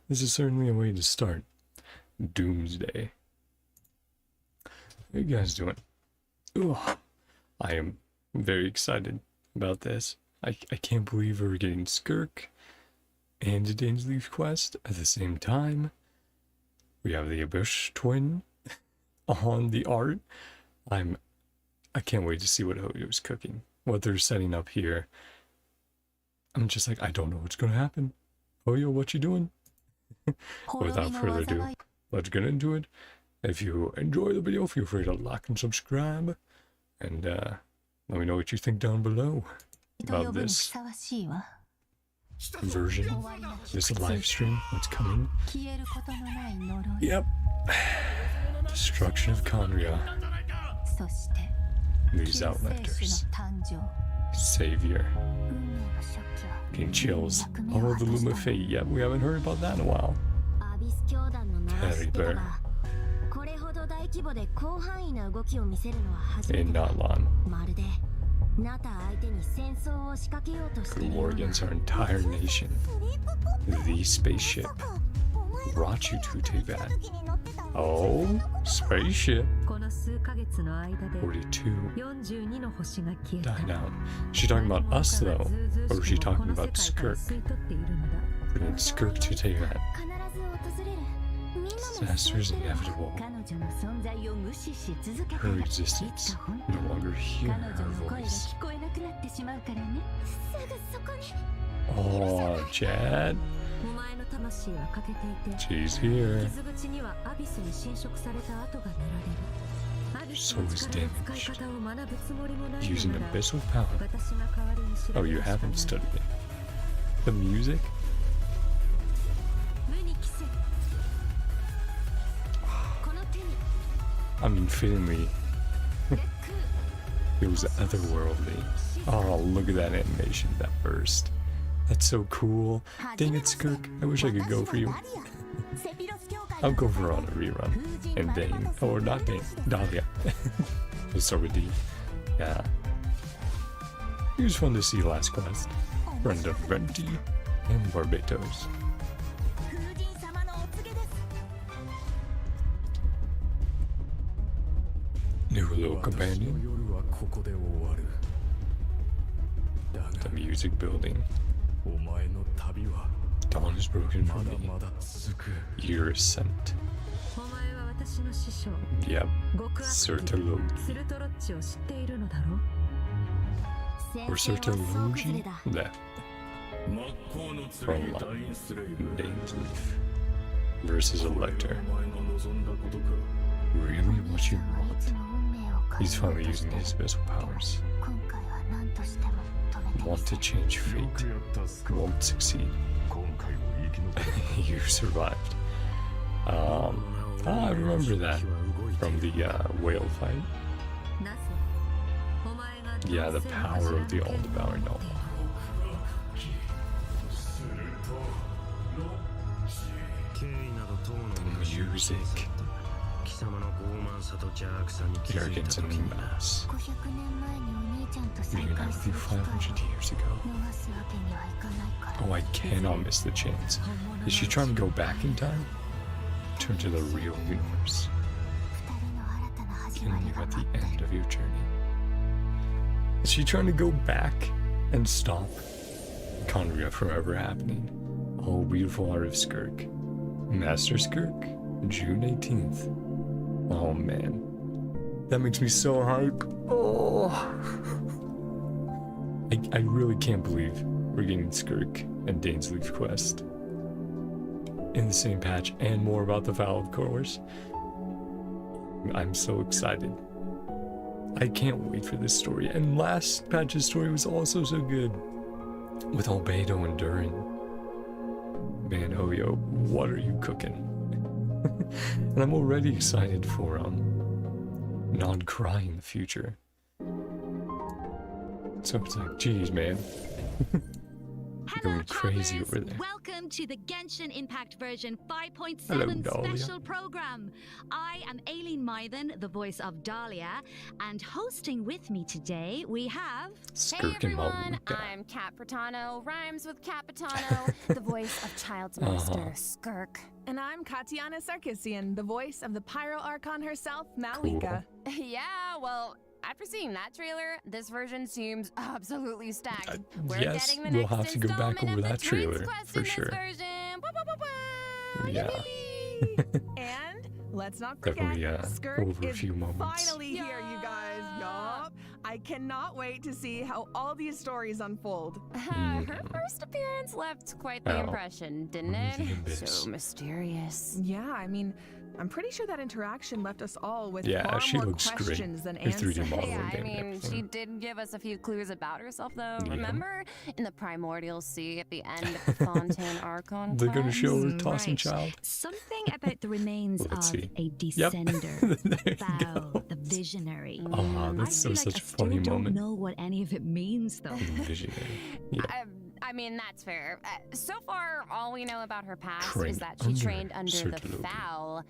This is certainly a way to start Doomsday. How you guys doing? Ugh, I am very excited about this. I can't believe we're getting Skirk and a DAIN's Leaf quest at the same time. We have the Abyss twin on the art. I can't wait to see what Hoyo's cooking, what they're setting up here. I'm just like, I don't know what's gonna happen. Hoyo, what you doing? Without further ado, let's get into it. If you enjoy the video, feel free to like and subscribe, and let me know what you think down below about this version, this live stream, what's coming. Yep. Destruction of Conria. These Outlanders. Savior. Getting chills. Oh, the Luma Fate. Yep, we haven't heard about that in a while. Terrible. In Natlan. Good war against our entire nation. The spaceship brought you to Tibet. Oh, spaceship. 42. Died out. Is she talking about us though? Or is she talking about Skirk? Bringing Skirk to Tibet. Disaster is inevitable. Her existence no longer hear her voice. Oh, Chad. She's here. Soul is damaged. Using abyssal power. Oh, you haven't studied it. The music? I mean, fittingly, it was otherworldly. Oh, look at that animation, that burst. That's so cool. Dang it, Skirk. I wish I could go for you. I'll go for on a rerun. And DAIN. Or not DAIN. Dahlia. Let's start with D. Yeah. It was fun to see last quest. Brenda Venti and Barbatos. New little companion. The music building. Dawn is broken for me. Year is sent. Yep. Certologi. Or Certologi? Left. From DAIN's Leaf. Versus Elector. Really what you want? He's finally using his abyssal powers. Want to change fate. Won't succeed. You survived. I remember that from the whale fight. Yeah, the power of the all-devouring Nova. The music. Arrogance and mass. Reunited with you 500 years ago. Oh, I cannot miss the chance. Is she trying to go back in time? Turn to the real universe. Killing you at the end of your journey. Is she trying to go back and stop Conria from ever happening? Oh, beautiful art of Skirk. Master Skirk, June 18th. Oh man, that makes me so hype. Oh, I really can't believe we're getting Skirk and DAIN's Leaf quest in the same patch, and more about the Vow, of course. I'm so excited. I can't wait for this story. And last patch's story was also so good, with Albedo and Durin. Man, Hoyo, what are you cooking? And I'm already excited for not crying in the future. So it's like, geez, man. Hello, Going crazy travelers. over there. Welcome to the Genshin Impact version Hello, 5.7 Dahlia. special program. I am Aileen Mythen, the voice of Dahlia, and hosting with me today we have... Skirk Hey and everyone, Malika. I'm Capitano, rhymes with Capitano, the voice of Child's Master, Skirk. And I'm Katiana Sarkissian, the voice of the Pyro Archon herself, Malika. Yeah, well, after seeing that trailer, this version seems absolutely stacked. We're Yes, getting the we'll next have to go back installment over of that the Twins trailer, quest for in sure. This version. Woo, woo, woo, woo. Yeah. Yippee! And let's not forget, Definitely, Skirk over a is few moments. finally here, you guys. Yup. I cannot wait to see how all these stories unfold. Her first appearance left quite the Oh, impression, didn't the it? abyss. So mysterious. Yeah, I mean, I'm pretty sure that interaction left us all with Yeah, far she more looks great. questions than Her 3D answers. model. Yeah, I game mean, episode. she did give us a few clues about herself, though. Yeah. Remember in the Primordial Sea at the end of the Fontaine Archon They're gonna quest? show her tossing right. child. Something about the remains Let's of see. a Yep. descender. There you Bao, go. the visionary. Oh, that's I feel such like a I funny still moment. don't know what any of it means, though. Visionary. Yeah. I mean, that's fair. So far, all we know about her past Trained is that she under trained under the Certology. foul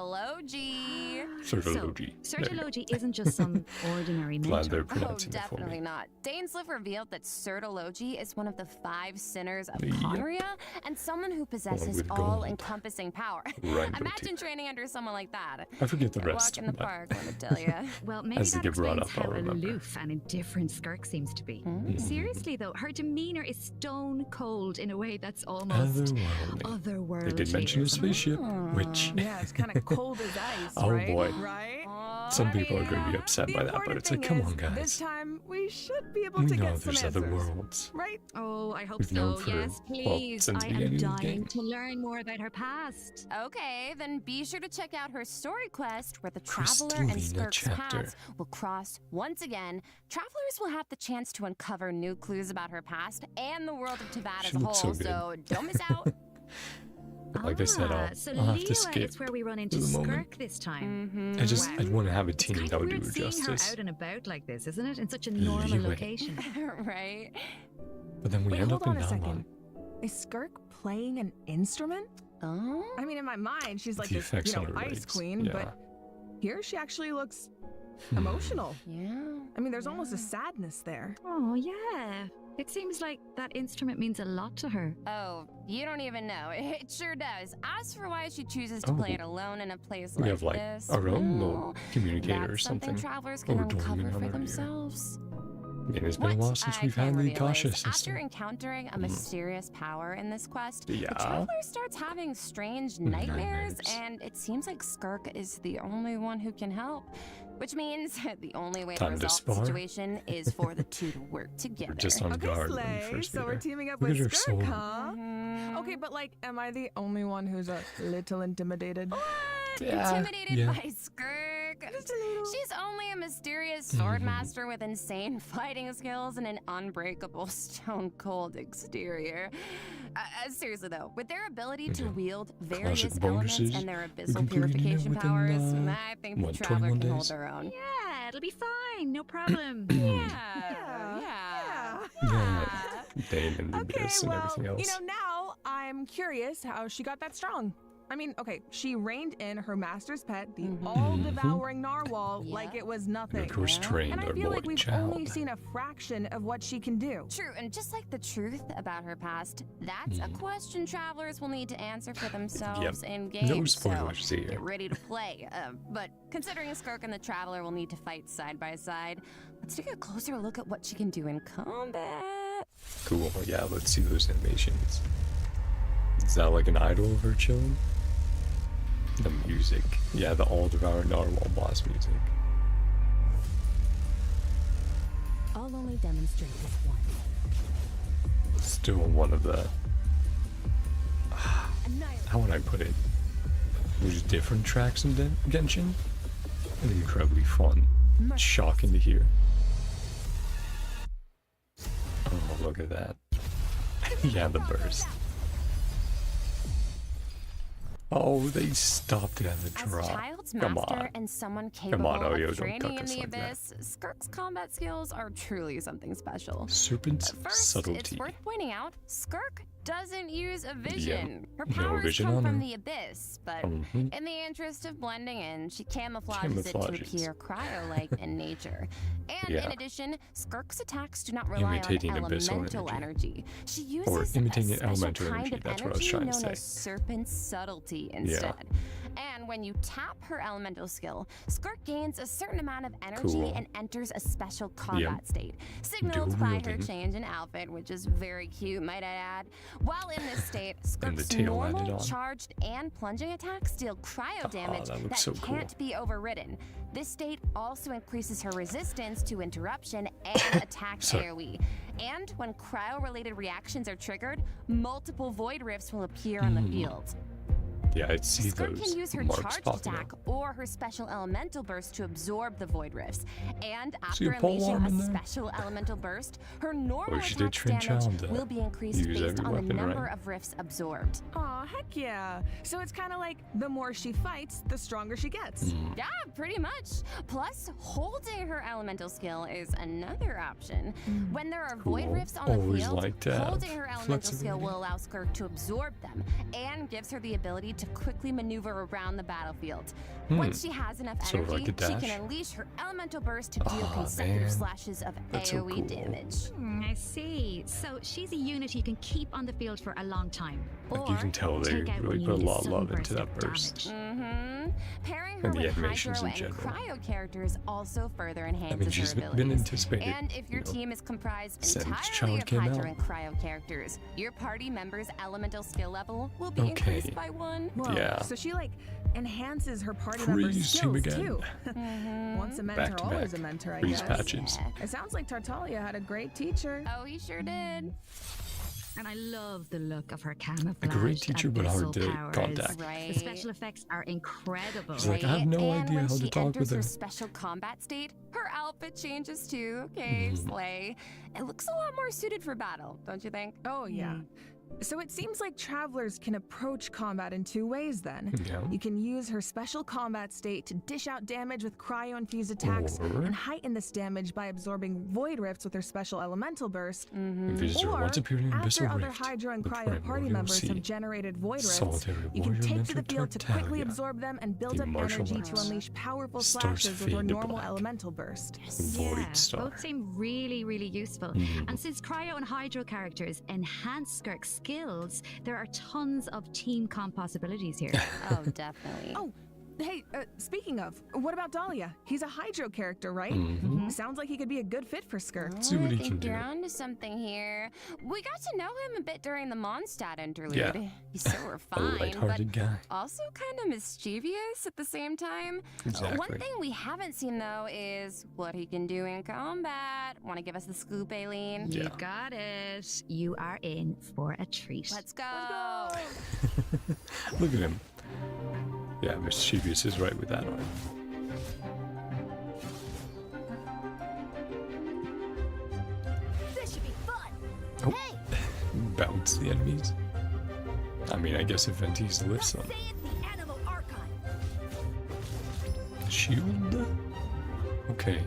Certology. Certology. Certology isn't just some ordinary Glad they're mentor. Oh, pronouncing it for definitely me. not. DAIN revealed that Certology is one of the 5 sinners of Yep. Conria and someone who possesses with gold. all-encompassing power. Rainbow Imagine teeth. training under someone like that. I forget the A rest. walk in the but park, let me tell you. Well, maybe As they that get brought explains up, how I'll remember. aloof and indifferent Skirk seems to be. Mm. Seriously, though, her demeanor is stone cold in a way that's almost Otherworldly. otherworldly. They did mention a isn't it? spaceship, which Yeah, it's kind of cold as ice, Oh, right? boy. Right? some people are going to be upset The by that, but important it's like, thing come is, on, This guys. time, we should be able We to know get some there's answers. other worlds. Right? Oh, I hope We've known so. for, Yes, well, please. since I the am beginning of the dying game. to learn more about her past. Okay, then be sure to check out her story quest where the Traveler and Crystalina Skirk's chapter. paths will cross once again. Travelers will have the chance to uncover new clues about her past and the world of Tavad She as a looks so whole, good. so don't miss out. But like I said, so I'll have Leela to skip. is where we run into for the moment. Skirk this time. Mm-hmm. I just, Wow. I'd want to have a It's team kind that of would do weird her seeing her justice. out and about like this, isn't it? In such a Really? normal location. Right? But then we Wait, end hold up in on a second. Nalon. Is Skirk playing an instrument? Oh? I mean, in my mind, she's like The this, effects on her ice legs, queen, yeah. but here she actually looks Hmm. emotional. Yeah. I mean, there's almost a sadness there. Oh, yeah. It seems like that instrument means a lot to her. Oh, you don't even know. It sure does. As for why she chooses to play Oh. it alone in a place We like have like this, our own well, little communicator that's or something. travelers can Or dormant uncover on for our ear. themselves. I mean, it's been a while since I we've can had the reveal is, Akasha After system. encountering a mysterious power in this quest, Yeah. the traveler starts having strange nightmares, Nightmares. and it seems like Skirk is the only one who can help. Which means the only way to Time to resolve the spar. situation is for the two to work together. We're just on Okay, guard when we Slay. first So meet we're her. teaming up Look with at her Skirk, sword. huh? Mhm. Okay, but like, am I the only one who's a little intimidated? What? Yeah, Intimidated yeah. by Skirk? Just a little. She's only a mysterious sword Mhm. master with insane fighting skills and an unbreakable stone cold exterior. Seriously though, with their ability to Okay. wield Classic various elements bonuses. and their We abyssal completed it purification within, powers, I think the what, traveler 21 can hold days? their own. Yeah, it'll be fine. No problem. Yeah. Yeah. Dane and the Okay, abyss and well, everything else. now I'm curious how she got that strong. I mean, okay, she reined in her master's pet, the Mhm. all-devouring narwhal, Yeah. like it was And nothing. of course, Yeah. trained And I our feel boy like we've child. only seen a fraction of what she can do. True, and just like the truth about her past, that's a Mhm. question travelers will need to answer for themselves in game. No so spoilers here. get ready to play. But considering Skirk and the Traveler will need to fight side by side, let's take a closer look at what she can do in combat. Cool. Yeah, let's see those animations. Is that like an idol of her chilling? The music. Yeah, the all-devouring narwhal boss music. I'll only demonstrate this once. Still one of the... How would I put it? There's different tracks in Genshin. And incredibly fun. Shocking to hear. Oh, look at that. Yeah, the burst. Oh, they stopped it at the As drop. Child's its Come master on. and someone Come capable on, Oyo, of don't training cut in us the like that. abyss, Skirk's combat skills are truly something special. Serpent's First, subtlety. it's worth pointing out, Skirk doesn't use a vision. Her no powers vision come on from her. the abyss, but Mhm. in the interest of blending in, she camouflages it to Camouflages. appear cryo-like in nature. And Yeah. in addition, Skirk's attacks do not rely Imitating on abyssal elemental energy. She uses Or imitating a special elemental kind energy, of that's what I was energy trying to known say. as serpent's subtlety instead. And when you tap her elemental skill, Skirk gains a certain amount of energy Cool. and enters a special combat state, signaled Dual by her wielding. change in outfit, which is very cute, might I add. While in this state, Skirk's tail added normal, on. charged, and plunging attacks deal cryo damage that that, looks so cool. can't be overridden. This state also increases her resistance to interruption and attack So- AoE. And when cryo-related reactions are triggered, multiple void rifts will appear on the field. Yeah, I see Skirk those can use her marks charged popping attack up. or her special elemental burst to absorb the void rifts. And See a after pole unleashing arm a in there? special elemental burst, her normal Or she did attack train damage Child to will be increased use based every on the weapon, number right? of rifts absorbed. Aw, heck yeah. So it's kind of like the more she fights, the stronger she gets. Yeah, pretty much. Plus, holding her elemental skill is another option. When there are void Cool. rifts on the Always field, like to have holding her elemental skill flexibility. will allow Skirk to absorb them and gives her the ability to quickly maneuver around the battlefield. Once she has enough Sort of energy, like a she dash? can unleash her elemental burst to deal Aw, consecutive man. slashes of That's so AoE cool. damage. I see. So she's a unit you can keep on the field for a long time. Like, you Or can tell they take out really when you put a need lot of love sunburst into that of burst. damage. Pairing her And the with animations hydro in and general. cryo characters also further I enhances mean, she's her been abilities. anticipated. And if your you know, team is comprised since entirely Child of came hydro out. and cryo characters, your party member's elemental skill level will be Okay. increased by 1. Whoa. Yeah. So she like enhances her party Freeze members' him skills again. too. Once a mentor, Back to always back. a mentor, I Freeze guess. patches. It sounds like Tartaglia had a great teacher. Oh, he sure did. And I love the look of her camouflage. A great teacher, but hard to powers. contact. Right. The special effects are incredible. She's like, I have no and idea when how she to talk enters with her her. special combat state, her outfit changes too. Okay, slay. It looks a lot more suited for battle, don't you think? Oh yeah. So it seems like travelers can approach combat in 2 ways then. Yeah. You can use her special combat state to dish out damage with cryo-infused attacks Or- and heighten this damage by absorbing void rifts with her special elemental burst. Visitor Or, once appeared in after Abyssal other Rift. Hydro and the Cryo party primordial members sea. have generated void rifts, Solitary you can warrior take to the mentor field to quickly Tartaglia. absorb them and build The up martial energy to arts. unleash powerful Stars slashes with her fade to normal black. elemental burst. Void Yeah, Star. both seem really, really useful. And since Cryo and Hydro characters enhance Skirk's skills, there are tons of team comp possibilities here. Oh, definitely. Oh, hey, speaking of, what about Dahlia? He's a Hydro character, right? Sounds like he could be a good fit for Skirk. See what I he think can do. you're onto something here. We got to know him a bit during the Mondstadt interlude. Yeah. He's so A refined, but lighthearted guy. also kind of mischievous at the same time. Exactly. One thing we haven't seen, though, is what he can do in combat. Want to give us the scoop, Aileen? Yeah. You got it. You are in for a treat. Let's go. Look at him. Yeah, mischievous is right with that one. This should be fun. Oh. Bounce the enemies. I mean, I guess if Ventis lifts them. the animal archive. Shield? Okay.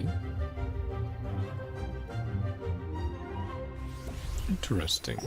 Interesting.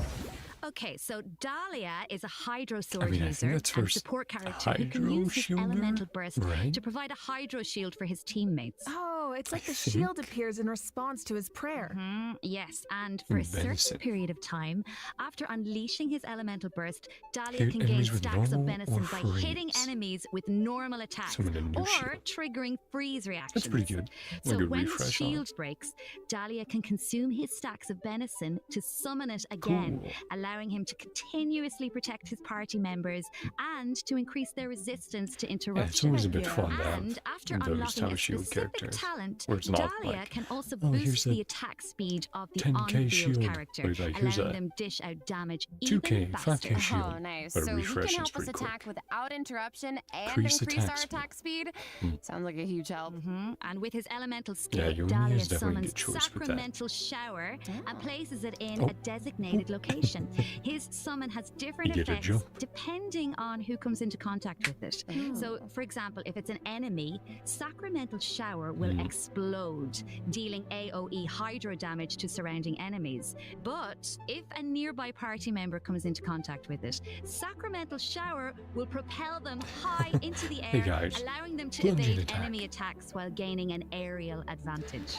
Okay, so Dahlia is a Hydro sword I mean, I think user that's and her support a character who can Hydro use his shielder, elemental burst right? to provide a Hydro shield for his teammates. Oh, it's like I the shield think. appears in response to his prayer. Yes, and for a Venison. certain period of time, after unleashing his elemental burst, Dahlia Hit can gain enemies with stacks of normal venison or by hitting freeze. enemies with normal attacks Summon a new or shield. triggering freeze reactions. That's pretty good. A So good when the refresh on shield breaks, Dahlia can consume his stacks of venison to summon it again, Cool. allowing him to continuously protect his party members and to increase their resistance to Yeah, it's interruption. always a bit fun to And have after those unlocking Tower a Shield specific characters. talent talent, Where it's not Dahlia like, can also oh, here's boost a the attack speed of the 10K on-field shield. character, Or like, here's allowing a them dish out damage 2K, even faster. 5K shield. Oh, nice. But it So he refreshes can help us pretty attack quick. without interruption and Increase increase attack our speed. attack speed. Sounds like a huge help. And with his elemental Yeah, skill, you only Dahlia has definitely summons good choice with that. Sacramental Shower and places it in Oh. a designated location. His summon has different You get a effects jump. depending on who comes into contact with it. So, for example, if it's an enemy, Sacramental Shower will explode, dealing AoE hydro damage to surrounding enemies. But if a nearby party member comes into contact with it, Sacramental Shower will propel them high into the Hey air, guys, allowing them to plunging evade attack. enemy attacks while gaining an aerial advantage.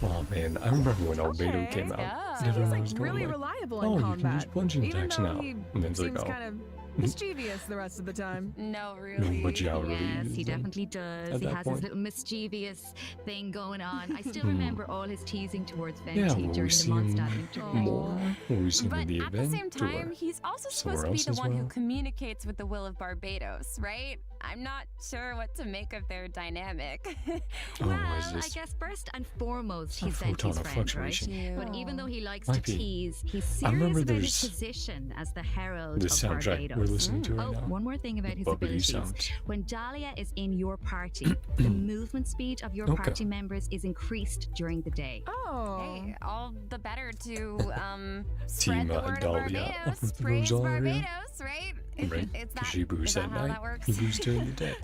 Oh man, I remember when Albedo Okay. came out. Yeah. and He's everyone like was going really like, reliable oh, in you can combat. use plunging Even attacks though now. he And then it's like, seems oh. kind of mischievous the rest of the time. No, really. But yeah, really Yes, he is, then, definitely does. at He that has point. his little mischievous thing going on. I still remember all his teasing towards Venti Yeah, will during we the see him Mondstadt intervention. more? Will we see him But in the at the event? same time, or he's also somewhere supposed to be else the as one who well? communicates with the will of Barbados, right? I'm not sure what to make of their dynamic. Oh, Well, is I this guess first and foremost, a he's photon Venti's of friend, right? fluctuation? But even though he likes Might to be. tease, he's I remember serious about his there's position as the herald the of soundtrack Barbados. we're listening to right Oh, now? one more thing about his Bubbly abilities. sounds. When Dahlia is in your party, the movement speed of your Okay. party members is increased during the day. Oh. Hey, all the better to spread Team the word of Dahlia Barbados. Praise Rosario. Barbados, right? Right? It's Because that, she is boosts that at how night, that works? he boosts during the day.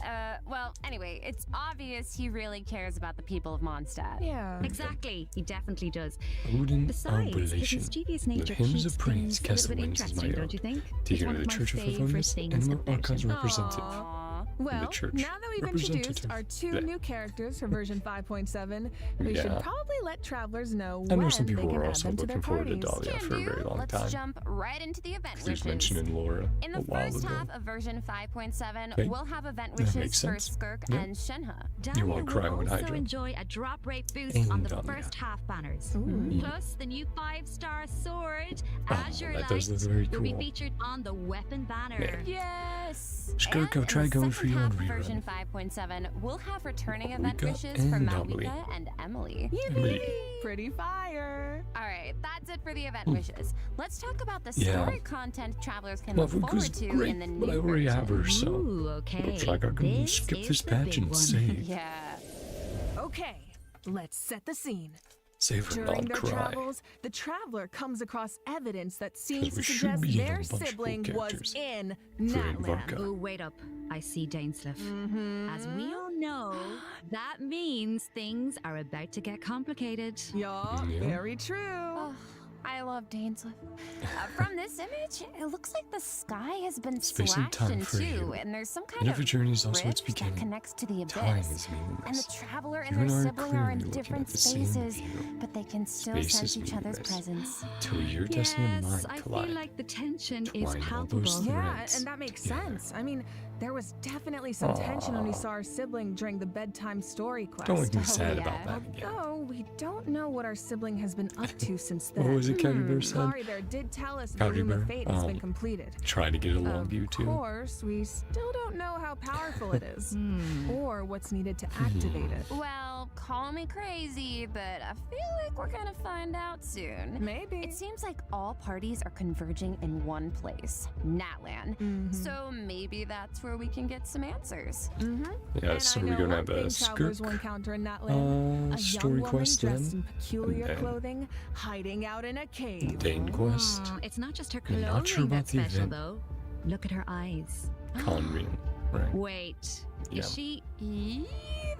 Well, anyway, it's obvious he really cares about the people of Mondstadt. Yeah. Exactly, he definitely does. Odin Besides, his Oblation. mischievous The nature hymns keeps of praise things a cast little bit wins as my interesting, own. don't you think? Take It's her one to of the my Church of favourite Favonius things and about archives him. represented. Aw. Well, church. now that we've introduced Representative. our two Bleh. new characters for version 5.7, we should Yeah. probably let travelers know I know when some they people can were add also them to their looking forward to parties. Dahlia for a very long Let's time. jump right into the event He was wishes. mentioning Laura In a the while first ago. half of version 5.7, Okay. we'll have event That wishes makes for sense. Skirk Yeah. and Shenhe. Dahlia want will Cryo and also Hydra. enjoy a drop rate boost And on the Dahlia. first half banners. Ooh. Plus, the new 5-star sword, Oh, Azure that does Light, look very will be cool. featured on the weapon banner. Yes! Skirk, And I'll try in the going second for you half on of rerun. version 5.7, we'll have returning event Malika wishes for and Emily. Malika and Emily. Emily. Pretty fire. All right, that's it for the event wishes. Let's talk about the Yeah. story content travelers can Well, look it was forward to great, in the but I new already have version. her, so Ooh, okay. looks like I can This skip is this the patch big and one. save. Yeah. Okay, let's set the scene. Save her, During not their cry. travels, the traveler comes across evidence that seems to we should suggest be in a their bunch of cool sibling was characters. in Including Natland. Varka. Oh, wait up. I see Dainsliff. As we all know, that means things are about to get complicated. Yeah, Yeah. very true. Oh, I love Dainsliff. From this image, it looks like the sky has been Space and slashed time in for two, you. and there's some kind And of every journey is also its rift that beginning. connects to the Time abyss. is And the meaningless. traveler and You their and I are sibling are in clearly looking different at the same spaces, view. but they can still Space sense is each other's meaningless. presence. Till your destiny and Yes, mine I collide. feel like the tension is Twine all those palpable. Yeah, threads and that makes together. sense. I mean, there was definitely some tension when we saw our sibling during the bedtime story quest. Don't make me Oh, sad yeah. about that again. Although we don't know what our sibling has been up to since then. What was it Caddy Bear said? Kari there did tell us the Caddy Room of Bear? Fate has been completed. Try to get along Of you two. course, we still don't know how powerful it is, or what's needed to activate it. Well, call me crazy, but I feel like we're gonna find out soon. Maybe. It seems like all parties are converging in one place, Natland. So maybe that's where we can get some answers. Yeah, so we're gonna have a travelers will Skirk encounter in Natland. A story young woman quest dressed then. in peculiar then- clothing, hiding out in a cave. DAIN quest. It's not just her I'm clothing not sure about that's the special, event. though. Look at her eyes. Conrian. Right. Wait, Yeah. is she?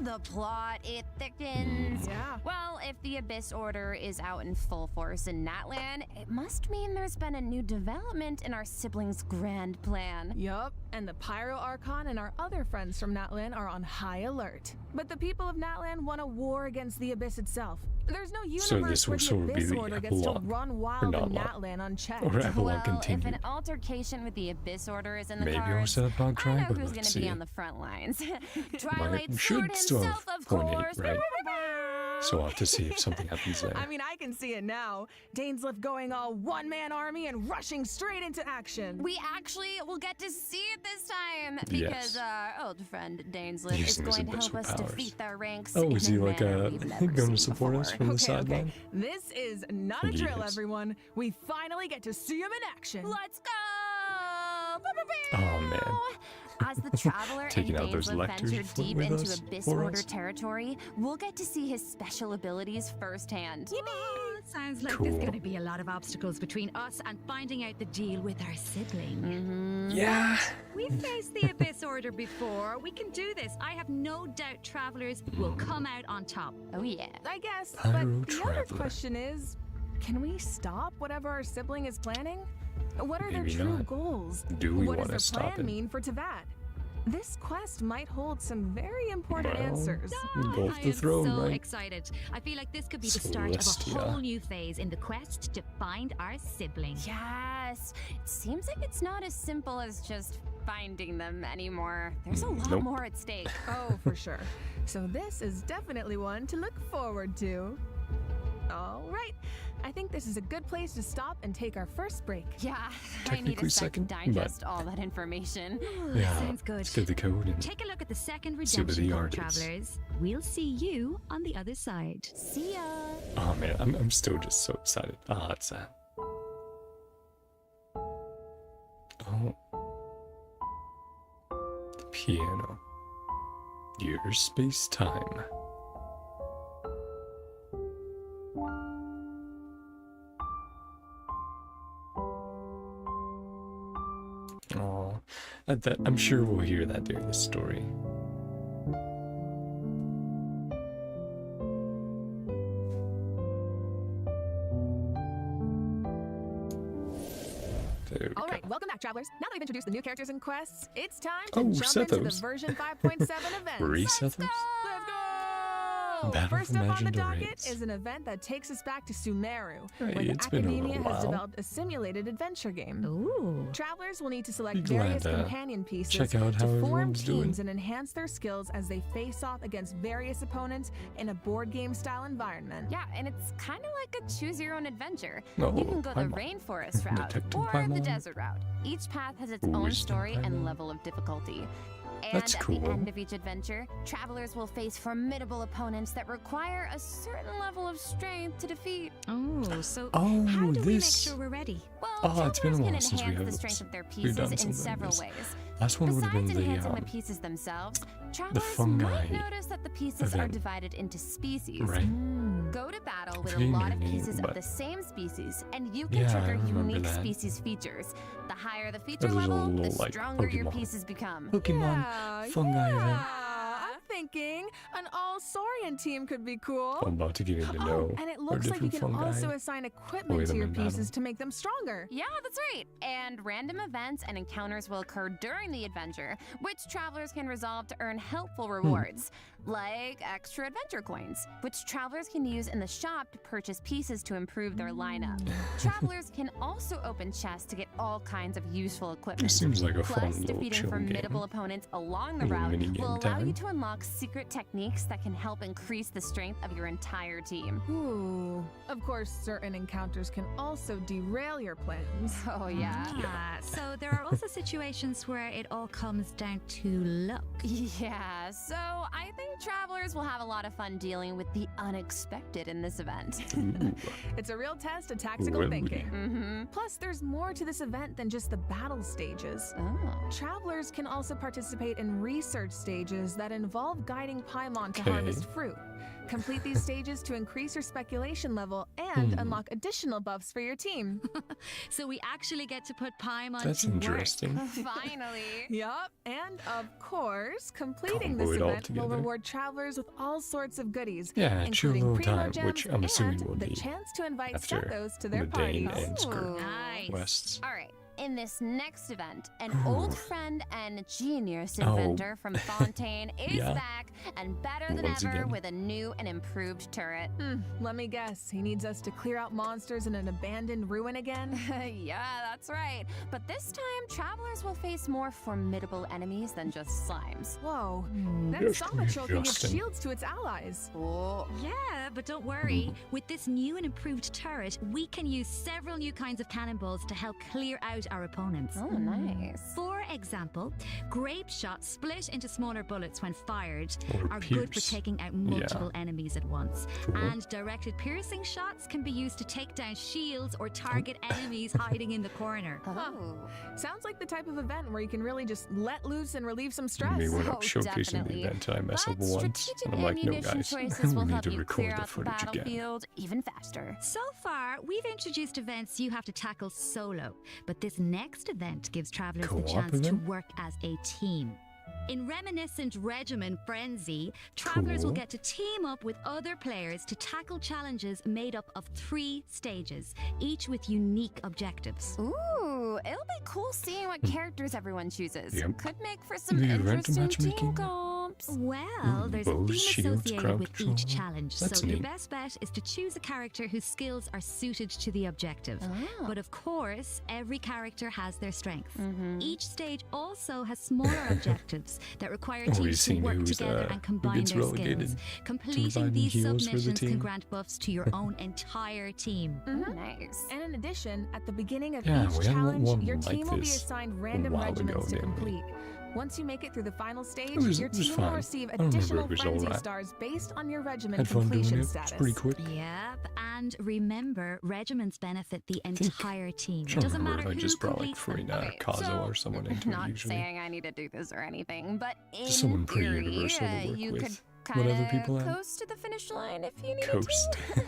The plot, it thickens. Yeah. Well, if the Abyss Order is out in full force in Natland, it must mean there's been a new development in our siblings' grand plan. Yup, and the Pyro Archon and our other friends from Natland are on high alert. But the people of Natland want a war against the Abyss itself. There's no universe So this where will sort the of be Abyss the Order gets to epilogue, run wild not in long. Natland unchecked. Or epilogue Well, if continued. an altercation with the Abyss Order is in the Maybe I'll cards, set up on I know Crime, but who's let's gonna be see. on the front lines. Twilight should Sword still himself, have of Hornet, course. right? So I'll have to see if something happens there. I mean, I can see it now. Dane's left going all one-man army and rushing straight into action. We actually will get to see it this time because Yes. our old friend Dainslet is Using his going to help abyssal us powers. defeat their ranks. Oh, in is he like manner we've never going to seen support us before. from the Okay, sideline? This is not a drill, Yes. everyone. We finally get to see him in action. Let's go! Oh, man. As the Traveler Taking and out those Dainslet lectors venture deep with into us, Abyss for Order us. territory, we'll get to see his special abilities firsthand. Sounds like Cool. there's going to be a lot of obstacles between us and finding out the deal with our sibling. Yeah. We've faced the Abyss Order before. We can do this. I have no doubt Travelers will come out on top. Oh yeah. I guess. Pyro But the other Traveler. question is, can we stop whatever our sibling is planning? What are Maybe their true not. goals? Do we What want to does their stop plan it? mean for Teyvat? This quest might hold some very important Well, answers. Both I the am throne, so right? excited. I feel like this could be the start of Celestia. a whole new phase in the quest to find our sibling. Yes. It seems like it's not as simple as just finding them anymore. There's a lot Nope. more at stake. Oh, for sure. So this is definitely one to look forward to. All right. I think this is a good place to stop and take our first break. Yeah, I need Technically a sec to second, but- digest all that information. Yeah. Sounds good. Let's get the code and Take a look at the second See what redemption the code, art is. Travelers. We'll see you on the other side. See ya. oh man, I'm still just so excited. Ah, it's that. Oh. The piano. Your space time. Oh, I'm sure we'll hear that during the story. There we All go. right, welcome back, travelers. Now that we've introduced the new characters and quests, it's time to Oh, jump set into the those. version 5.7 events. Reset those? Let's go! Battle First of up on the Imagined docket Arrays. is an event that takes us back to Sumeru, Hey, where the it's been a Academia little has while. developed a simulated adventure game. Ooh. Travelers will need to select Be glad various to companion pieces check out how to form everyone's doing. teams and enhance their skills as they face off against various opponents in a board game style environment. Yeah, and it's kind of like a choose your own adventure. Oh, You can go the Paimon. rainforest route Detective or the Paimon. desert route. Each path has its Wisdom own story Paimon. and level of difficulty. And That's at cool. the end of each adventure, travelers will face formidable opponents that require a certain level of strength to defeat. Oh, so Oh, how do we make this. sure we're ready? Well, Oh, it's been a travelers while can since we enhance have the strength this. of their We've done pieces in something like several this. ways. Last one would have Besides been enhancing the the pieces themselves, travelers fungi might notice that the pieces are event. divided into species. right. Go to battle with a forgetting lot their of name, pieces of but- the same species, and you can Yeah, I trigger remember unique that. species features. The higher the feature There's a level, the little, like, stronger your Pokemon. pieces become. Pokemon fungi event. I'm thinking an all-Saurian team could be cool. I'm about to get into Oh, know and it our looks like you different can fungi. also assign equipment Play to them your in battle. pieces to make them stronger. Yeah, that's right. And random events and encounters will occur during the adventure, which travelers can resolve to earn helpful rewards, like extra adventure coins, which travelers can use in the shop to purchase pieces to improve their lineup. Travelers can also open chests to get all kinds of useful equipment. It seems like a fun Plus, little defeating chill formidable game. opponents along the Little route mini game will allow you time. to unlock secret techniques that can help increase the strength of your entire team. Ooh. Of course, certain encounters can also derail your plans. Oh yeah. Ah, so there are also situations where it all comes down to luck. Yeah, so I think travelers will have a lot of fun dealing with the unexpected in this event. Ooh. It's a real test of tactical Really? thinking. Mm-hmm. Plus, there's more to this event than just the battle stages. Oh. Travelers can also participate in research stages that involve guiding Paimon to Okay. harvest fruit. Complete these stages to increase your speculation level and Hmm. unlock additional buffs for your team. So we actually get to put Paimon That's to work. interesting. Finally. Yup, and of course, completing Combo this it all event will together. reward travelers with all sorts of goodies, Yeah, chill including little preload time, which gems I'm assuming and will the be chance to invite after Sethos to their the DAIN parties. and Skirk Ooh. Nice. quests. All right, in this next event, an old friend and genius Oh. inventor from Fontaine is Yeah. back and better than Once ever again. with a new and improved turret. Let me guess. He needs us to clear out monsters in an abandoned ruin again? Yeah, that's right. But this time, travelers will face more formidable enemies than just slimes. Whoa. That Yes, Soma Troll can give Justin. shields to its allies. Oh. Yeah, but don't worry. With this new and improved turret, we can use several new kinds of cannonballs to help clear out our opponents. Oh, nice. For example, grape shots split into smaller bullets when fired Or are good for pierce. taking out multiple enemies at once. Cool. And directed piercing shots can be used to take down shields or target enemies hiding in the corner. Oh. Sounds like the type of event where you can really just let loose and relieve some stress. I mean, we're Oh, not showcasing definitely. the event and I mess But up once. strategic And I'm like, no ammunition guys, choices we will need help to you record clear the out the footage again. battlefield even faster. So far, we've introduced events you have to tackle solo, but this next event gives travelers the Co-op chance to event? work as a team. In reminiscent Regimen Frenzy, travelers will Cool. get to team up with other players to tackle challenges made up of 3 stages, each with unique objectives. Ooh, it'll be cool seeing what characters everyone chooses. Yep. Could make for some The event interesting team matchmaking? comps. Well, there's a bows, theme shields, associated crowd with control. each challenge, That's so your neat. best bet is to choose a character whose skills are suited to the objective. Oh. But of course, every character has their strengths. Mm-hmm. Each stage also has smaller objectives that require we've teams to seen work who's, together who and combine gets their relegated skills. to Completing providing these heals for the submissions can team. grant buffs to your own entire team. Oh, nice. And in addition, at the beginning of Yeah, each we had challenge, one your like team will be this assigned a random while ago, regiments to didn't we? complete. Once you make it through the final stage, was- your it was team will fine. receive I remember additional it was frenzy alright. stars based on your regiment Had fun doing completion it. status. It's pretty quick. Yep, and remember, regiments benefit the think- entire team. I It don't doesn't remember matter if I who just brought like completes them. Farina or Okay, Kazo so, or someone into Not it usually. saying I need to do this or anything, but in Just someone pretty theory, universal to work you with. could Whatever kind people of have. coast to the finish line if you needed Coast. to.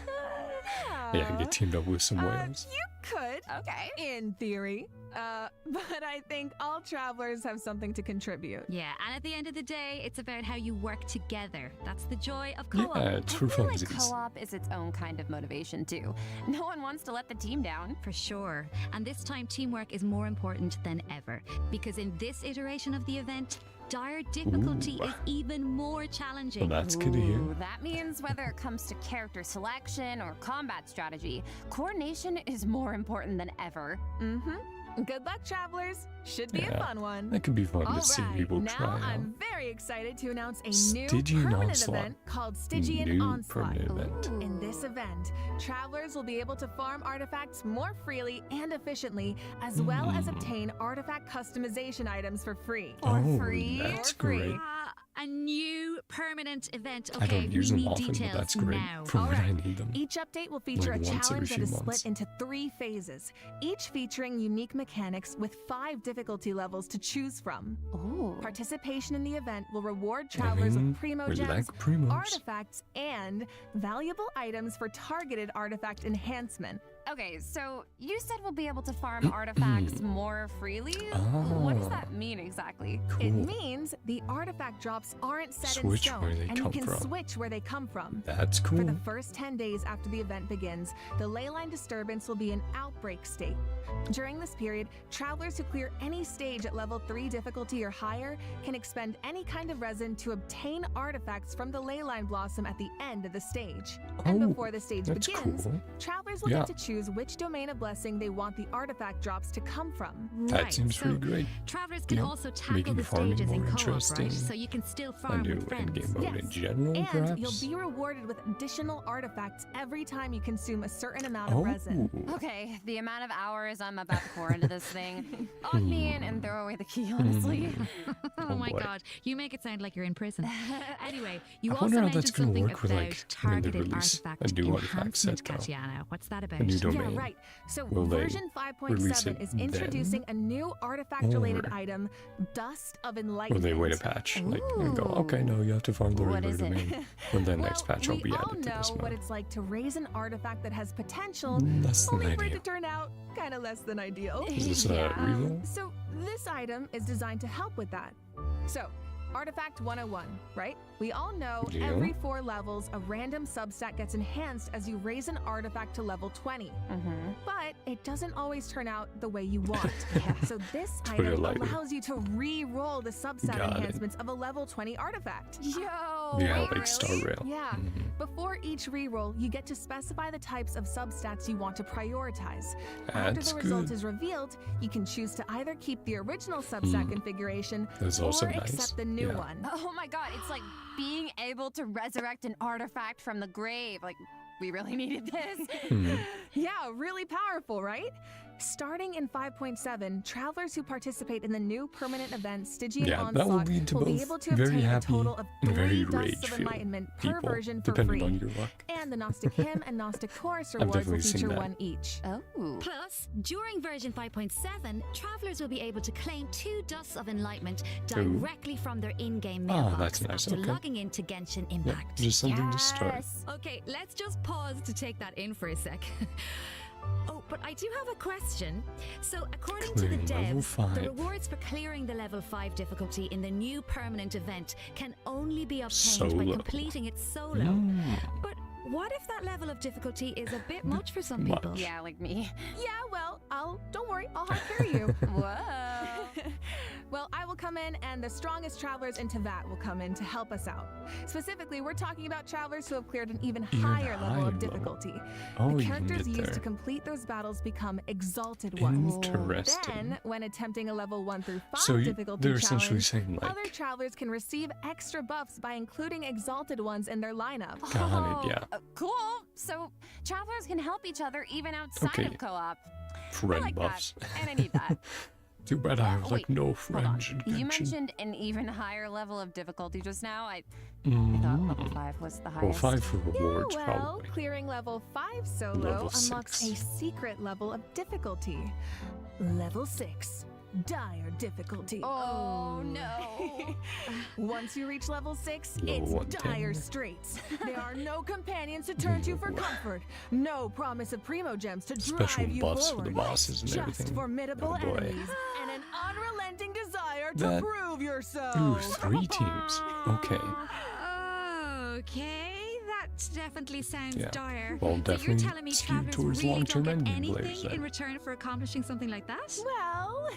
Yeah, get teamed up with some whales. You could, Okay. in theory, but I think all travelers have something to contribute. Yeah, and at the end of the day, it's about how you work together. That's the joy of co-op. Yeah, it's for I feel like funsies. co-op is its own kind of motivation too. No one wants to let the team down. For sure. And this time, teamwork is more important than ever. Because in this iteration of the event, dire difficulty Ooh. is even more challenging. Well, that's good to hear. Ooh, that means whether it comes to character selection or combat strategy, coordination is more important than ever. Good luck, travelers. Should be a Yeah. fun one. That could be fun All to see right, people now try out. I'm very excited to announce a new Stygian permanent Onslaught. event called Stygian New Onslaught. permanent event. In this event, travelers will be able to farm artifacts more freely and efficiently, as well as obtain artifact customization items for free. For Oh, free? that's For free. great. A new permanent event. Okay, I don't use we them need often, details but that's great now. for when I Alright. need them. Each update will feature Like a once every challenge that few is months. split into 3 phases, each featuring unique mechanics with 5 difficulty levels to choose from. Ooh. Participation in the event will reward travelers with primo we gems, like primos. artifacts, and valuable items for targeted artifact enhancement. Okay, so you said we'll be able to farm artifacts more freely? What does Ah. that mean exactly? It Cool. means the artifact drops aren't set Switch in stone, where they and you come can from. switch where they come from. That's cool. For the first 10 days after the event begins, the leyline disturbance will be in outbreak state. During this period, travelers who clear any stage at level 3 difficulty or higher can expend any kind of resin to obtain artifacts from the leyline blossom at the end of the stage. And Oh, before the stage that's begins, cool. travelers will Yeah. get to choose which domain of blessing they want the artifact drops to come from. That Right, seems so pretty great. Travelers can Yeah, also tackle making the farming stages in more co-op, interesting. right? So you can still A farm new with friends. endgame mode in Yes. general, And perhaps? you'll be rewarded with additional artifacts every time you consume a certain amount of resin. Oh, Okay, the amount of hours I'm about to pour into this thing. Opt me in and throw away the key, honestly. Oh my boy. god, you make it sound like you're in prison. Anyway, you I also wonder how mentioned that's gonna something work with, about like, when they targeted release a artifact new artifact set, enhancement, though. Katiana. What's that about? a new Yeah, domain. right. So Will they version release 5.7 it is then? introducing a new artifact-related Or- item, Dust of Or Enlightenment. they wait a patch, like, and go, Ooh. okay, no, you have to farm the What regular is it? domain. And then next Well, patch I'll we be all added to know this what mode. it's like to raise an artifact that has potential, Less than only for it ideal. to turn out kind of less than ideal. Is this a Yeah. reroll? So this item is designed to help with that. So Artifact 101, right? We all know Yeah. every 4 levels, a random substat gets enhanced as you raise an artifact to level 20. But it doesn't always turn out the way you want. So this Put it item lightly. allows you to re-roll the substat Got it. enhancements of a level 20 artifact. Yo, Yeah, wait, like Star really? Rail. Yeah. Mhm. Before each reroll, you get to specify the types of substats you want to prioritize. After That's the result good. is revealed, you can choose to either keep the original substat configuration That's or also nice. accept the new Yeah. one. Oh my god, it's like being able to resurrect an artifact from the grave. Like, we really needed this. Mhm. Yeah, really powerful, right? Starting in 5.7, travelers who participate in the new permanent event Stygian Yeah, Onslaught that will lead to will be both able to very obtain a happy total of and 3 very Dusts rage of filled Enlightenment per people, version for depending free. on your luck. And the Gnostic Hymn and Gnostic Chorus I've rewards will definitely seen feature that. 1 each. Oh. Plus, during version 5.7, travelers will be able to claim 2 Dusts of Enlightenment directly from their in-game Ah, mailbox that's nice, after okay. logging into Genshin Yeah, Impact. just something to start. Yes. Okay, let's just pause to take that in for a sec. Oh, but I do have a question. So, according to the Clearing level devs, 5. the rewards for clearing the level 5 difficulty in the new permanent event can only be obtained by Solo. completing it solo. Mm. But what if that level of difficulty is a bit much for some Much. people? Yeah, like me. Yeah, well, don't worry, I'll help carry you. Whoa. Well, I will come in, and the strongest travelers in Tevat will come in to help us out. Specifically, we're talking about travelers who have cleared an even higher level higher of level. difficulty. Oh, The you can characters get used to there. complete those battles become exalted ones. Interesting. Then, when attempting a level 1 through 5 So difficulty they're essentially challenge, saying like, other travelers can receive extra buffs by including exalted ones in their lineup. Got it, yeah. Cool. So travelers can help each other even outside Okay. of co-op. I friend like buffs. that, and I need that. Too bad I have Wait, like no Hold on. friends in You Genshin. mentioned an even higher level of difficulty just now. I Mhm. thought level 5 was the Well, highest. 5 for rewards, Yeah, well, probably. clearing level 5 solo Level unlocks 6. a secret level of difficulty. Level 6, dire difficulty. Oh no. Once you reach level 6, Level it's 110. dire straits. There are no companions to turn to for comfort. No promise of primo gems to drive Special you buffs forward. for the bosses and Just everything. formidable Oh, boy. enemies and an unrelenting desire to That- prove yourself. Ooh, 3 teams. Okay. Okay, that definitely sounds Yeah. dire. Well, So you're definitely telling me skewed travelers towards really long-term don't get endgame players anything then. in return for accomplishing something like that? Well,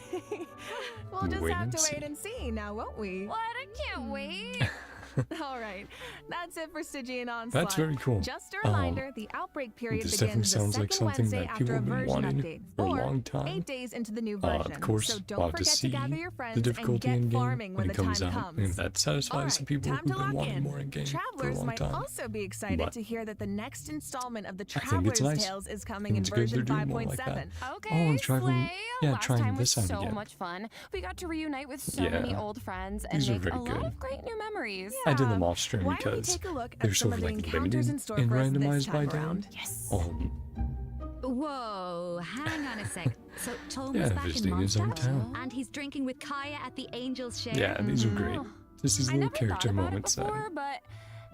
we'll just Wait have and to see. wait and see now, won't we? What? I can't wait. All right, that's it for Stygian Onslaught. That's very cool. Just a reminder, the outbreak period this definitely begins the sounds second like something Wednesday that after people a have been version wanting update, for a or long time. 8 days into the new version. Of course, so we'll don't have to forget see to gather your the friends and difficulty get in game farming when when it the comes time out. comes. And if that satisfies the people time who've to been lock wanting in. more in game for a Travelers long might time. also be excited But to hear that the next installment of the I think Traveler's it's nice. Tales is coming in It's good version they're doing more like that. 5.7. Okay, I'm trying- Slay. yeah, Last trying time was this out so again. much fun. We got to reunite with so Yeah. many old friends and These are make a very lot good. of great new memories. I did them Yeah. off stream Why don't we because take a look they're at sort some of of the like encounters limited in store and for us this randomized by time DAIN. around? Yes. Whoa, hang on a sec. So Tom Yeah, is back in visiting his own Mondstadt, town. and he's drinking with Kaya at the Angel's Share. Yeah, these are great. Oh, Just these I little never thought character about moments it before, but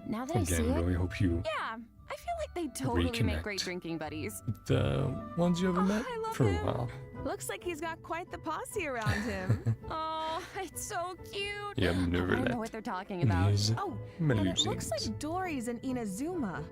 now that I see again, it, really hope you yeah, I feel like they totally make great Reconnect. drinking buddies. the ones you haven't met I love for a him. while. Looks like he's got quite the posse around him. Oh, it's so cute. Yep, never I know let what they're talking about. these Oh, and it looks melusines. like Dory's in Inazuma.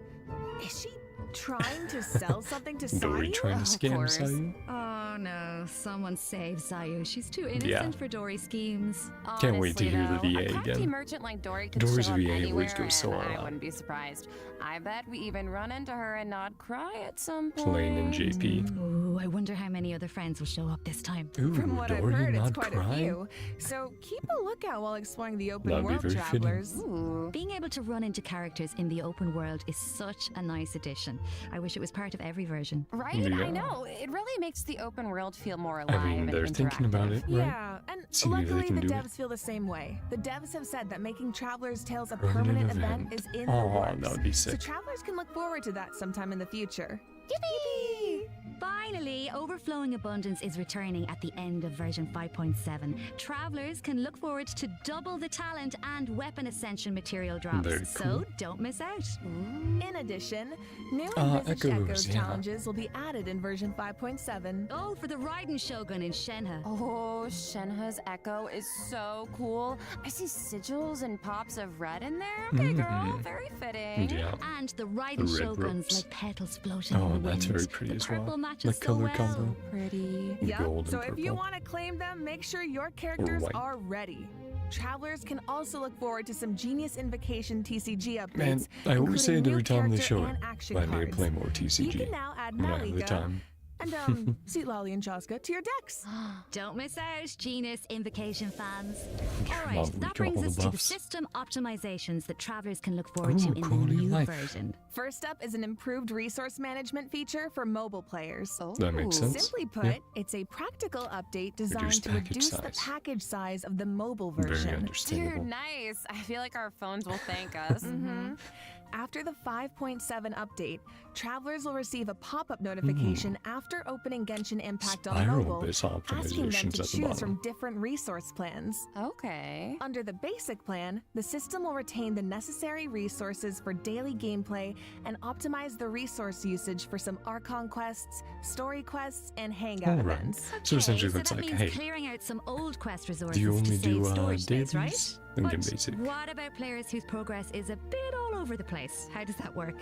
Is she trying to sell something to Dory Sayu? trying to Of scam course. Sayu. Oh no, someone save Sayu. She's too innocent Yeah. for Dory schemes. Can't wait to Honestly, hear the though, VA a crafty again. merchant like Dory could Dory's show up VA anywhere, always goes so and all I out. wouldn't be surprised. I bet we even run into her and not cry at some point. Plain and JP. Ooh, I wonder how many other friends will show up this time. Ooh, From what I've Dory heard, it's not quite a crying. few. So keep a lookout while exploring the open That'd be world, very fitting. travelers. Ooh. Being able to run into characters in the open world is such a nice addition. I wish it was part of every version. Right? Yeah. I know. It really makes the open world feel more alive I mean, and they're thinking about interactive. it, right? Yeah, and See if they luckily can the do it. devs feel the same way. The devs have said that making Traveler's Tales a Permanent permanent event. event is in the Aw, works. that would be So sick. travelers can look forward to that sometime in the future. Yippee! Finally, Overflowing Abundance is returning at the end of version 5.7. Travelers can look forward to double the talent and weapon ascension material drops, Very so cool. don't miss out. In addition, new Envisaged Echoes, Echoes yeah. challenges will be added in version 5.7. Oh, for the Raiden Shogun in Shenhe. Oh, Shenhe's Echo is so cool. I see sigils and pops of red in there. Okay, girl, very fitting. Yeah. And the Raiden The red Shoguns ropes. like petals floating Oh, in the that's wind. very pretty the as well. purple matches The so color well. combo. Pretty. Yep, Gold so and if you purple. want to claim them, make sure your characters white. are ready. Travelers can also look forward to some Genius Invocation TCG updates. Man, I always say it including every new time they character show it. and action But I need to cards. play more You TCG. can now add when I have the Malika time. and Sweet Lolly and Chaska to your decks. Don't miss out, Genius Invocation fans. Yeah, All right, Malika, that all brings the us to the buffs. system optimizations that travelers can look forward to Ooh, in the quality of new life. version. First up is an improved resource management feature for mobile players. That makes Ooh. sense. Simply put, Yeah. it's a practical update designed Reduced to package reduce the size. package size of the mobile Very version. Dude, understandable. nice. I feel like our phones will thank us. After the 5.7 update, travelers will receive a pop-up notification after opening Genshin Impact on Spiral mobile, base asking them optimizations to at the choose from bottom. different resource plans. Okay. Under the basic plan, the system will retain the necessary resources for daily gameplay and optimize the resource usage for some Archon quests, story quests, and hangout Alright. events. So essentially so it's that like, means hey, clearing out some old quest resources do you only to save do storage space, right? dailies? Then But get basic. what about players whose progress is a bit all over the place? How does that work?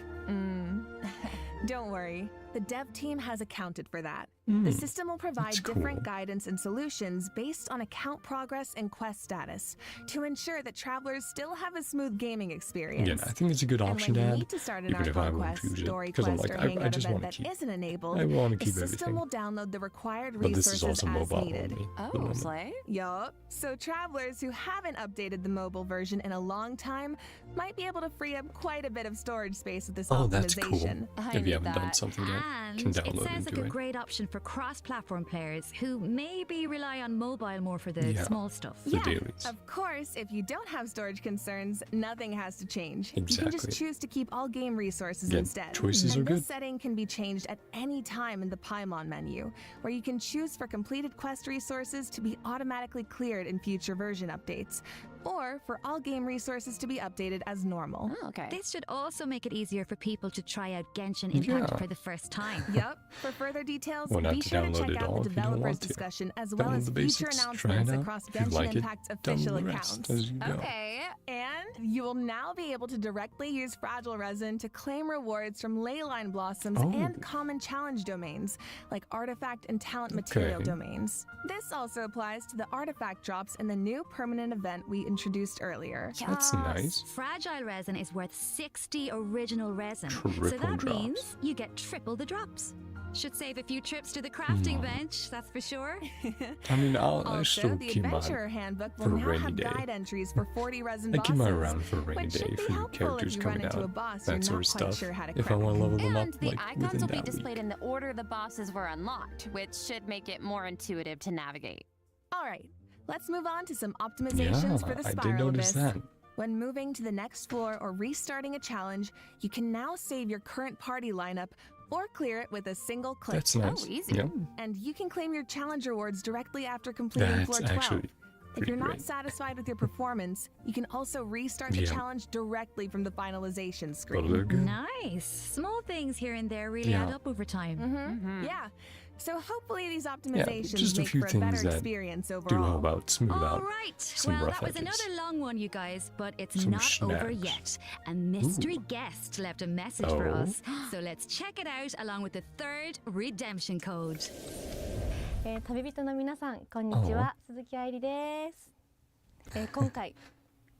Don't worry, the dev team has accounted for that. The system will provide that's different cool. guidance and solutions based on account progress and quest status to ensure that travelers still have a smooth gaming experience. Yeah, I think it's a good And option when to you add. need to start an even if I Archon won't quest, use it, story 'cause I'm quest, like, or I hangout just event wanna that keep- isn't enabled, I want to the keep system everything. will download the required But this is resources also as mobile needed. only. for the Oh, moment. Slay. Yup. So travelers who haven't updated the mobile version in a long time might be able to free up quite a bit of storage space with this Oh, that's cool. optimization. I If you need haven't done that. something yet, And can it download sounds and like do a it. great option for cross-platform players who maybe rely on mobile more for the Yeah. small stuff. The dailies. Of course, if you don't have storage concerns, nothing has to change. You can Exactly. just choose to keep all game resources Yeah, instead. choices and are this good. setting can be changed at any time in the Paimon menu, where you can choose for completed quest resources to be automatically cleared in future version updates, or for all game resources to be updated as normal. Oh, okay. This should also make it easier for people to try out Genshin Impact Yeah. for the first time. Yup. For further details, Well, not be to sure to download check it out all the if you don't developers want to. discussion as well Download as the future basics, try it announcements out. across If you Genshin like it, Impact's download official the rest accounts. as you go. Okay. And you will now be able to directly use Fragile Resin to claim rewards from Leyline Blossoms Oh. and common challenge domains, like artifact and talent material Okay. domains. This also applies to the artifact drops in the new permanent event we introduced earlier. That's nice. Fragile resin is worth 60 original resin. so Triple that drops. means you get triple the drops. Should save a few trips to the crafting bench, that's for sure. I mean, I Also, still the keep Adventurer mine. Handbook for will a now rainy have day. guide entries for 40 resin I bosses. keep mine around for a rainy which day should be for new helpful characters if you coming run into out. a boss That you're sort not of quite stuff. sure how to If I crack. want to level them And up, the like icons within will be that displayed week. in the order the bosses were unlocked, which should make it more intuitive to navigate. All right, let's move on to some optimizations for the I did Spiral notice Abyss. that. When moving to the next floor or restarting a challenge, you can now save your current party lineup or clear it with a single click. That's nice. Oh, easy. Yeah, And you can claim your challenge rewards directly after completing that's floor 12. actually If pretty you're not great. satisfied with your performance, you can also restart the Yeah. challenge directly from the finalization But screen. they're good. Nice. Small things here and there really Yeah. add up over time. Mm-hmm. Yeah. So hopefully these optimizations just a make few for a things better that experience Do overall. how about smooth All out. right. some Well, rough that was edges. another long one, you guys, but it's Some not over snaps. yet. A mystery guest left a message for Oh. us. So let's check it out along with the third redemption code. 旅人の皆さんこんにちは、鈴木愛理です、今回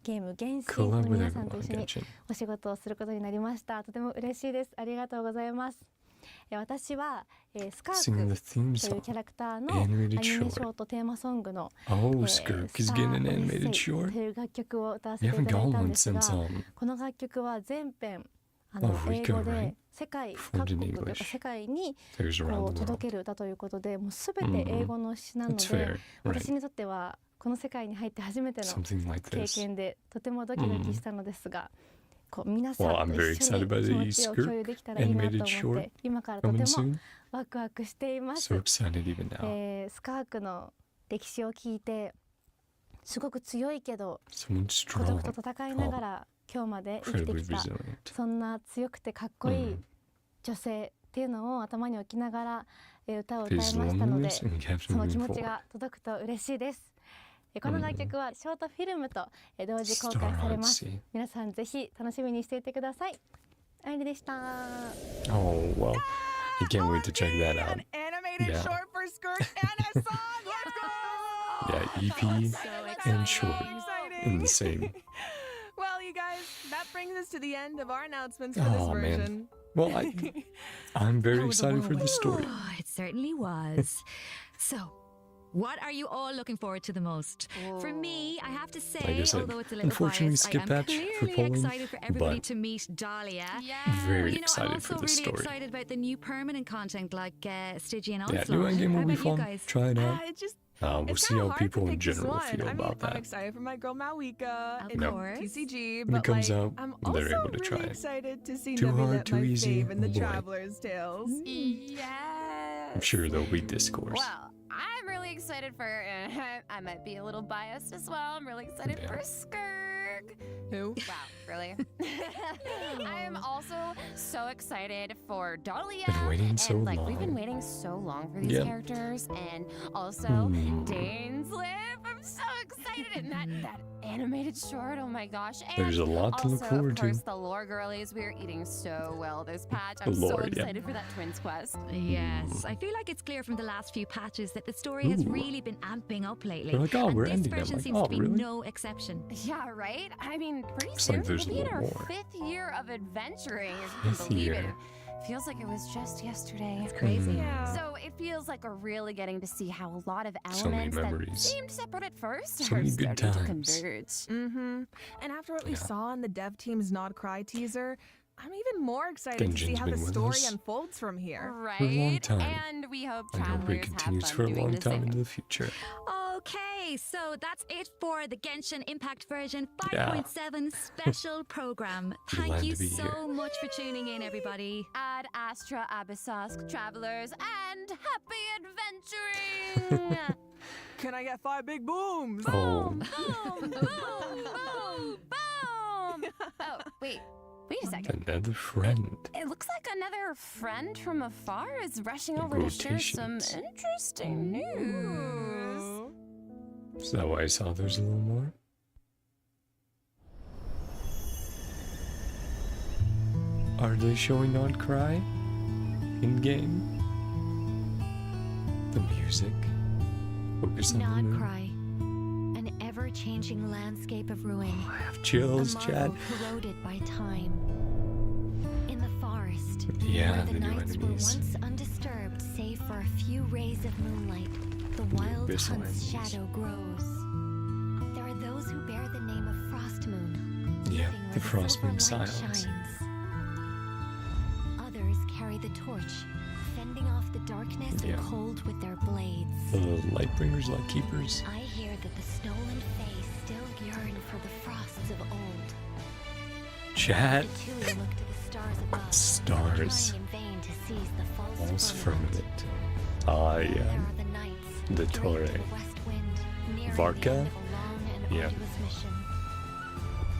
ゲーム原神 Collab の with 皆さん everyone と on 一緒に Genshin. お仕事をすることになりました。とても嬉しいです。ありがとうございます。私は、スカー Singing ク the theme という song. キャラクターのアニ Animated メ short. ショートテーマソングの Oh, Skirk is getting an animated スター・オデッセイ short. という楽曲を歌わせ You てい haven't ただい got たん one ですが since この楽曲は全編Oh, 英 Rico, 語で right? 世界 Performed 各 in 国というか English. 世界に There's こ around う the world. 届ける歌ということでもう全て英語の詩なの That's で fair. Right. 私にとってはこの世界に入って初めての Something like 経 this. 験でとてもドキドキしたのですがこう皆さん Well, と I'm very 一緒に excited by 気 the 持ちを共有できたらいいなと animated 思っ short て今からと coming ても soon. ワクワクしています。 So excited even now. スカークの歴史を聞いてすごく強いけど Someone 孤独 strong, と戦いながら今日まで生きて incredibly きた resilient. そんな強くてかっこいい女性っていうのを頭に置きながら歌を歌いま His したので loneliness and kept その moving 気持ち forward. が届くと嬉しいです。この楽曲はショートフィルムと同時公開されます。 Star Odyssey. 皆さんぜひ楽しみにしていてください。あいりでした。 Oh, well, I can't wait to check that out. An animated Yeah. short for Skirk and a song. Let's go! Yeah, EP and short in the same. Well, you guys, that brings us to the end of our announcements for this Oh, man. version. Well, I'm very That was a excited for the story. Oh, it certainly was. So, what are you all looking forward to the most? For me, I have to say, Like I said, although it's a little unfortunately, biased, I skip am that for clearly Poland, excited for everybody but to meet Dahlia. Very You know, I'm excited also for the really story. excited about the new permanent content like Stygian Yeah, Onslaught. new endgame How will be about you fun. guys? Try it out. It just We'll it's see kinda how hard to people in pick just general one. feel I mean, about I'm that. excited for my girl Malika Of in course. TCG, When it but comes like, out, I'm they're also able to try really it. excited to see Too Nebula, hard, too my easy, fave in the oh boy. Traveler's Tales. Yes. I'm sure there'll be discourse. Well, I'm really excited for. I might be a little biased as well. I'm really excited Yeah. for Skirk. Who? Wow, really? I am also so excited for Dahlia. Been waiting so and like we've been long. waiting so long for these Yep. characters, and also DAIN's lip. I'm so excited, and that animated short. Oh my gosh! And There's a lot to also, look forward of course, to. the lore girlies. We're eating so well this patch. I'm The so lore, yeah. excited for that twins quest. Yes, I feel like it's clear from the last few patches that the story has Ooh. really been amping up lately. They're like, oh, and we're this ending. I'm version like, seems oh, to be really? no exception. Yeah, right? I mean, pretty Looks soon like there's we'll a be in little our more. 5th year of adventuring, if you Fifth can believe year. it. Feels like it was just yesterday. It's crazy. Yeah. So it feels like we're really getting to see how a lot of So many elements that memories. seemed separate at first So are many good starting to times. converge. Mm-hmm. And after what we Yeah. saw in the dev team's Nod Cry teaser, I'm even more excited to see Genshin's how the been with story us unfolds from here. Right? For a long time. And we hope I hope travelers it continues have for fun a doing long the time same. into the future. Okay, so that's it for the Genshin Impact version Yeah. 5.7 special program. Thank Glad you to be so here. much for tuning in, everybody. Ad Astra Abyssask travelers and happy adventuring! Can I get 5 big booms? Oh, Boom, boom, boom, boom, boom! Oh, wait a second. another friend. It looks like another friend from afar is rushing over to share some Rotations. interesting news. Ooh. Is that why I saw there's a little more? Are they showing on Cry? In game? The music? Focus on the Not moon. cry. An ever-changing landscape of ruin. I have A chills, marvel Chad. corroded by time. In the forest, Yeah, where the the new nights were enemies. once undisturbed save for a few rays of moonlight, the wild abyssal hunt's enemies. shadow grows. There are those who bear the name of Frost Moon, Yeah, living where the Frost silver Moon light silence. shines. Others carry the torch, fending off the darkness Yeah. and cold with their blades. The Lightbringers, Lightkeepers. I hear that the stolen fae still yearn for the frosts of old. Chat. The Tui look to the stars above, Stars. trying in vain to seize the false, False firmament. firmament. Ah, There yeah. are the nights, The draped Torre. with west wind, nearing Varka? the end of a long and Yeah. arduous mission.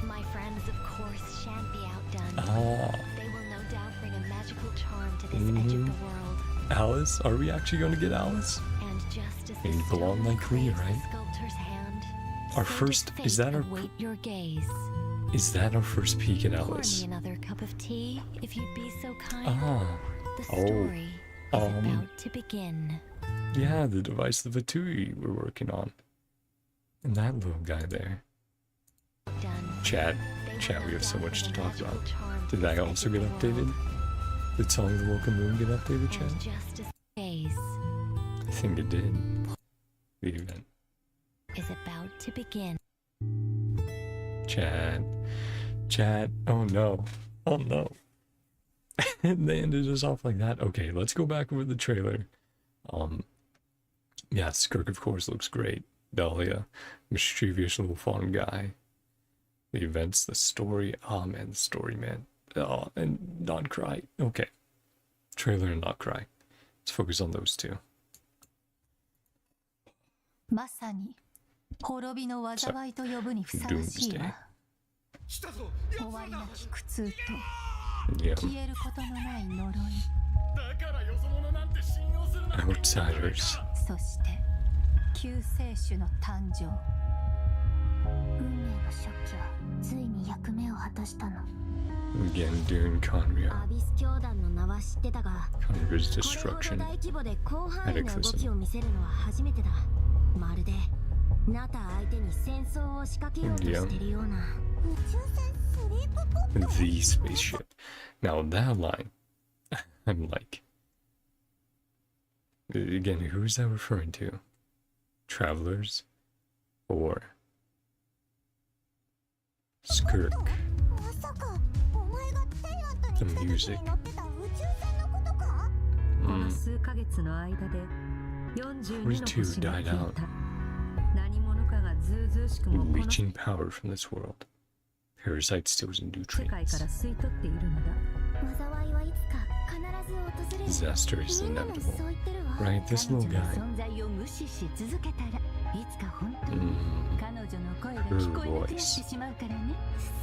My friends, of course, shan't be outdone. Ah, They will no doubt bring a magical charm to this edge of the Mhm. world. Alice? Are we actually going to get Alice? And just as And the you belong stone like me, craves the right? sculptor's hand, Our so first- does is fate that our- await your gaze. Is that our first peek at Pour Alice? me another cup of tea, if you'd be so kind. Ah, The oh, story is um, about to begin. yeah, the device, the Vatui we're working on. And that little guy there. Done. Chat. They will Chat, no we have so doubt much to bring a talk about. magical charm to Did that this also edge get of the updated? world. Did Song of the Welcome Moon get updated, And Chat? just as the gaze I think it did. The event. is about to begin. Chat. Chat. Oh no. Oh no. They ended us off like that. Okay, let's go back over the trailer. Yeah, Skirk of course looks great. Dahlia, mischievous little fun guy. The events, the story. Oh man, the story, man. Oh, and not cry. Okay. Trailer and not cry. Let's focus on those two. まさに滅びの災いと呼ぶにふさわしいわ。終わりなき苦痛と Yeah. 消えることのない呪い。 Outsiders. そして救世主の誕生。運命の初期はついに役目を果たしたの。 Again, doing Conria. アビス教団の名は知ってたが、 Conria's これほど destruction. 大規模で広範囲な動きを見せるのは初めてだ。まるでナタ相手に戦争を仕掛けようとしているような。宇宙船スリープポット。 The spaceship. Now that line, I'm like, again, who is that referring to? Travelers or Skirk? まさかお前がテイラットに The 来た時 music. に乗ってた宇宙船のことか。この数ヶ月の間で42の星が消えた。何者かがずうずうしくもこの世 Leeching power from this world. Parasite steals 界 nutrients. から吸い取っているのだ。災いはいつか必ず訪れる。 Disaster is みんなも inevitable. そう言ってるわ。 Right, this little 彼女 guy. の存在を無視し続けたらいつか本当に Mm, 彼女の声が聞こえなくなってしまうからね。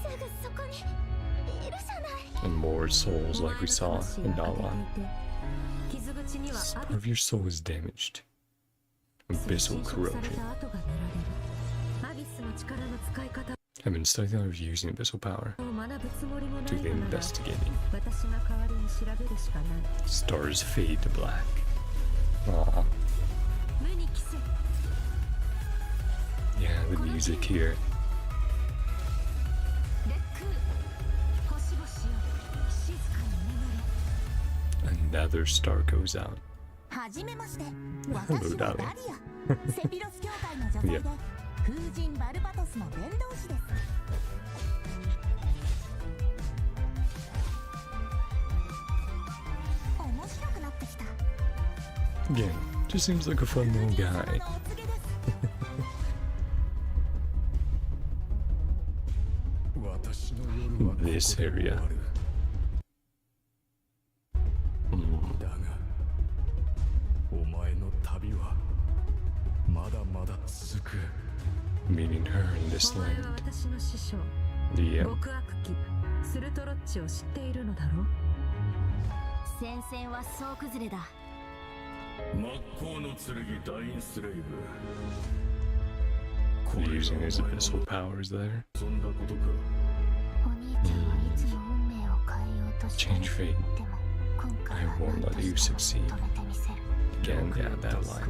すぐそこにいるじゃない。 and more souls like we saw in Dawan. 傷口には Part of your soul is damaged. Abyssal 侵食さ corrosion. れた跡が見られる。アビスの力の使い方 I've been studying the art of using abyssal power を学ぶつもりもな to い the のなら、 investigating. 私が代わりに調べるしかない。 Stars fade to black. Aw. 無に帰せ。 Yeah, the music here. レック星々よ静かに眠れ。 Another star goes out. はじめまして。 Hello, 私はダ darling. リア。セピロス教会の女性で Yeah. 風神バルバトスの伝道師です。面白くなってきた。 Again, just seems like a fun little guy. お告げです。 This area. Mm, だがお前の旅はまだまだ続く。 meeting her in this お前は land. 私の師匠、 The 極悪鬼スルトロッチを知っているのだろう。戦線は総崩れだ。真っ向の剣ダインスレイブ。 using his abyssal powers there. そんなことか。お兄ちゃんはいつも運命を変えようとしてる。 Change fate. でも今回 I は won't 何 let と you しても succeed. 止めてみせる。 Again, yeah, that line.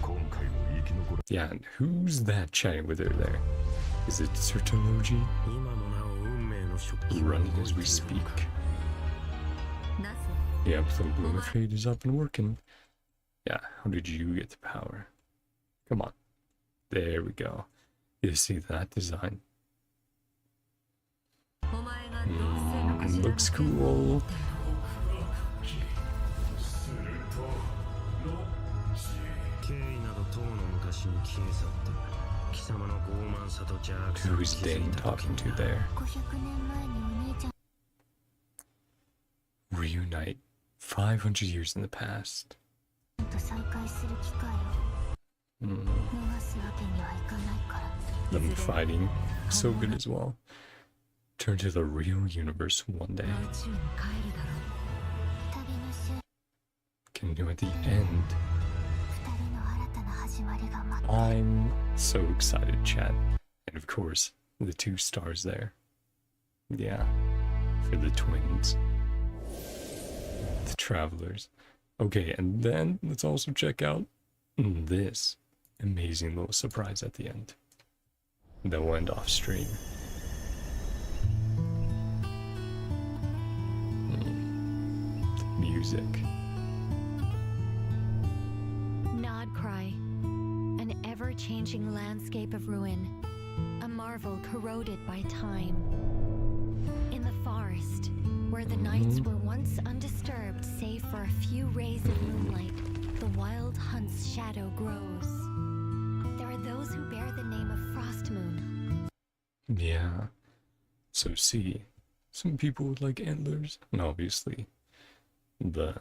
今回も生き残る。 Yeah, and who's that chatting with her there? Is it Sertology? 今もなお運命の食器 Running as we speak. なぜ Yep, the Bloom of Fate is up and working. Yeah, how did you get the power? Come on. There we go. You see that design? お前が同性の頭 Looks cool. 経緯など当の昔に消え去った貴様の傲慢さと邪悪さに Who's 気づい Dane た時 talking to に there? 500年前にお兄ちゃん Reunite 500 years in the past. と再会する機会を Mm, 逃すわけにはいかないから。 them fighting. So good as well. Turn to the real universe one day. 宇宙に帰るだろう。旅の終 Can you at the end? 二人の新たな始まりが待って I'm so excited, chat. And of course, the 2 stars there. Yeah, for the twins. The travelers. Okay, and then let's also check out this amazing little surprise at the end. That will end off stream. The music. Nod cry. An ever-changing landscape of ruin. A marvel corroded by time. In the forest, where the nights were once undisturbed save for a few rays of moonlight, the wild hunt's shadow grows. There are those who bear the name of Frostmoon. Yeah. So see, some people would like antlers, and obviously the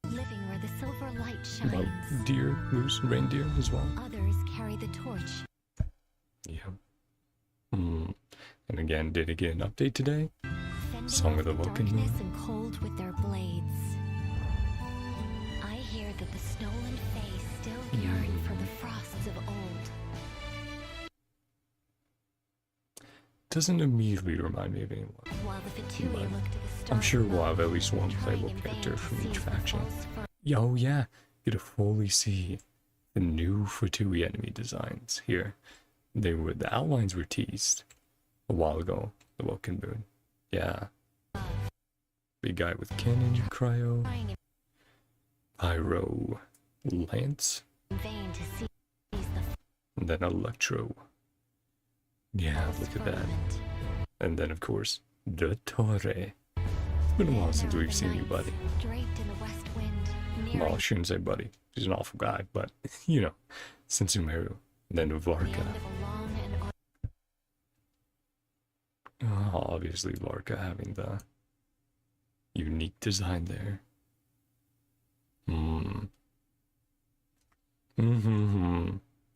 Living where the silver light well, shines. deer, moose, reindeer as well. Others carry the torch. Yeah. And again, did it get an update today? Fending Song off of the Woken darkness Moon. and cold with their blades. I hear that the stolen fae still yearn for the frosts of old. Doesn't immediately remind me of anyone. While the Fatui But look to the stars I'm sure we'll above, have at least one trying playable in vain character to from each seize the faction. false fur- Oh yeah, get to fully see the new Fatui enemy designs here. The outlines were teased a while ago. The Woken Moon. Yeah. Big guy with cannon, cryo, trying pyro, lance, in vain to seize the and then electro. Yeah, false look at that. firmament. And then of course the Torre. It's been a while since There are we've the seen you, knights, buddy. draped in the west wind, Well, nearing I shouldn't say buddy. He's an awful guy, but you know, Sensumeru. Then the Varka. end of a long and Oh, obviously Varka having the unique design there.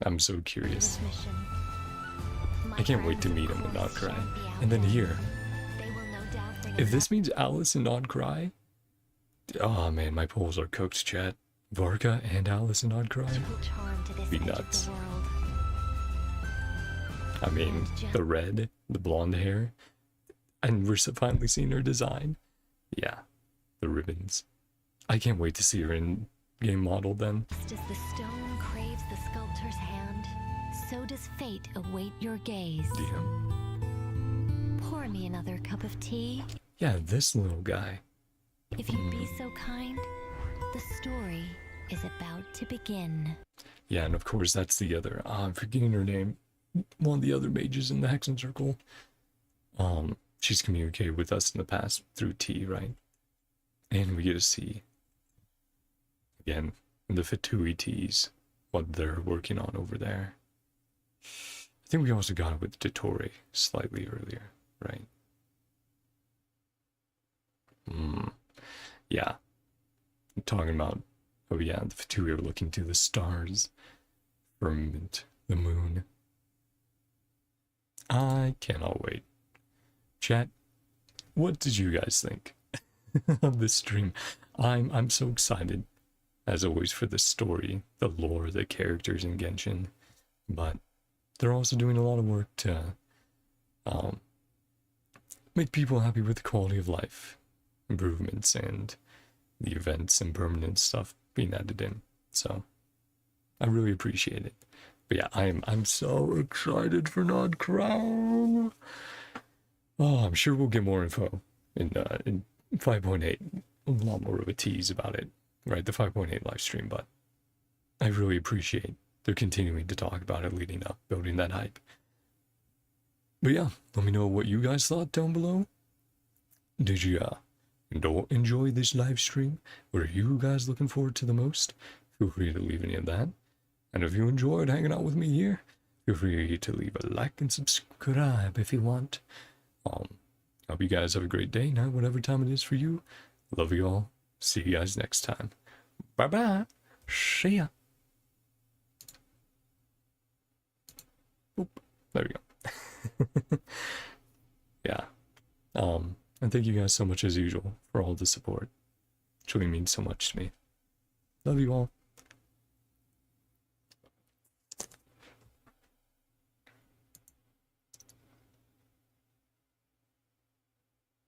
I'm so curious. arduous mission. My I can't wait to friends, meet of him and course, not cry. shan't be And then outdone. here, They will no doubt bring if us this means Alice and Nod cry, oh man, my polls are cooked, chat. Varka and Alice and Nod cry. equal charm to this Be edge nuts. of the world. I mean, the red, the blonde hair, and we're finally seeing her design. Yeah, the ribbons. I can't wait to see her in game model then. Just as the stone craves the sculptor's hand, so does fate await your gaze. Damn. Pour me another cup of tea. Yeah, this little guy. If you'd be so kind, the story is about to begin. Yeah, and of course that's the other, I'm forgetting her name. One of the other mages in the Hexen Circle. She's communicated with us in the past through T, right? And we get to see, again, the Fatui Ts, what they're working on over there. I think we also got it with Dottore slightly earlier, right? Yeah. I'm talking about, oh yeah, the Fatui are looking to the stars, firmament, the moon. I cannot wait. Chat, what did you guys think of this stream? I'm so excited, as always, for the story, the lore, the characters in Genshin, but they're also doing a lot of work to make people happy with the quality of life improvements and the events and permanent stuff being added in. So I really appreciate it. But yeah, I'm so excited for Nod Crown. Oh, I'm sure we'll get more info in 5.8. A lot more of a tease about it, right? The 5.8 live stream, but I really appreciate they're continuing to talk about it leading up, building that hype. But yeah, let me know what you guys thought down below. Did you enjoy this live stream? What are you guys looking forward to the most? Feel free to leave any of that. And if you enjoyed hanging out with me here, feel free to leave a like and subscribe if you want. Hope you guys have a great day, night, whatever time it is for you. Love you all. See you guys next time. Bye-bye. See ya. Boop. There we go. Yeah. And thank you guys so much as usual for all the support. It truly means so much to me. Love you all.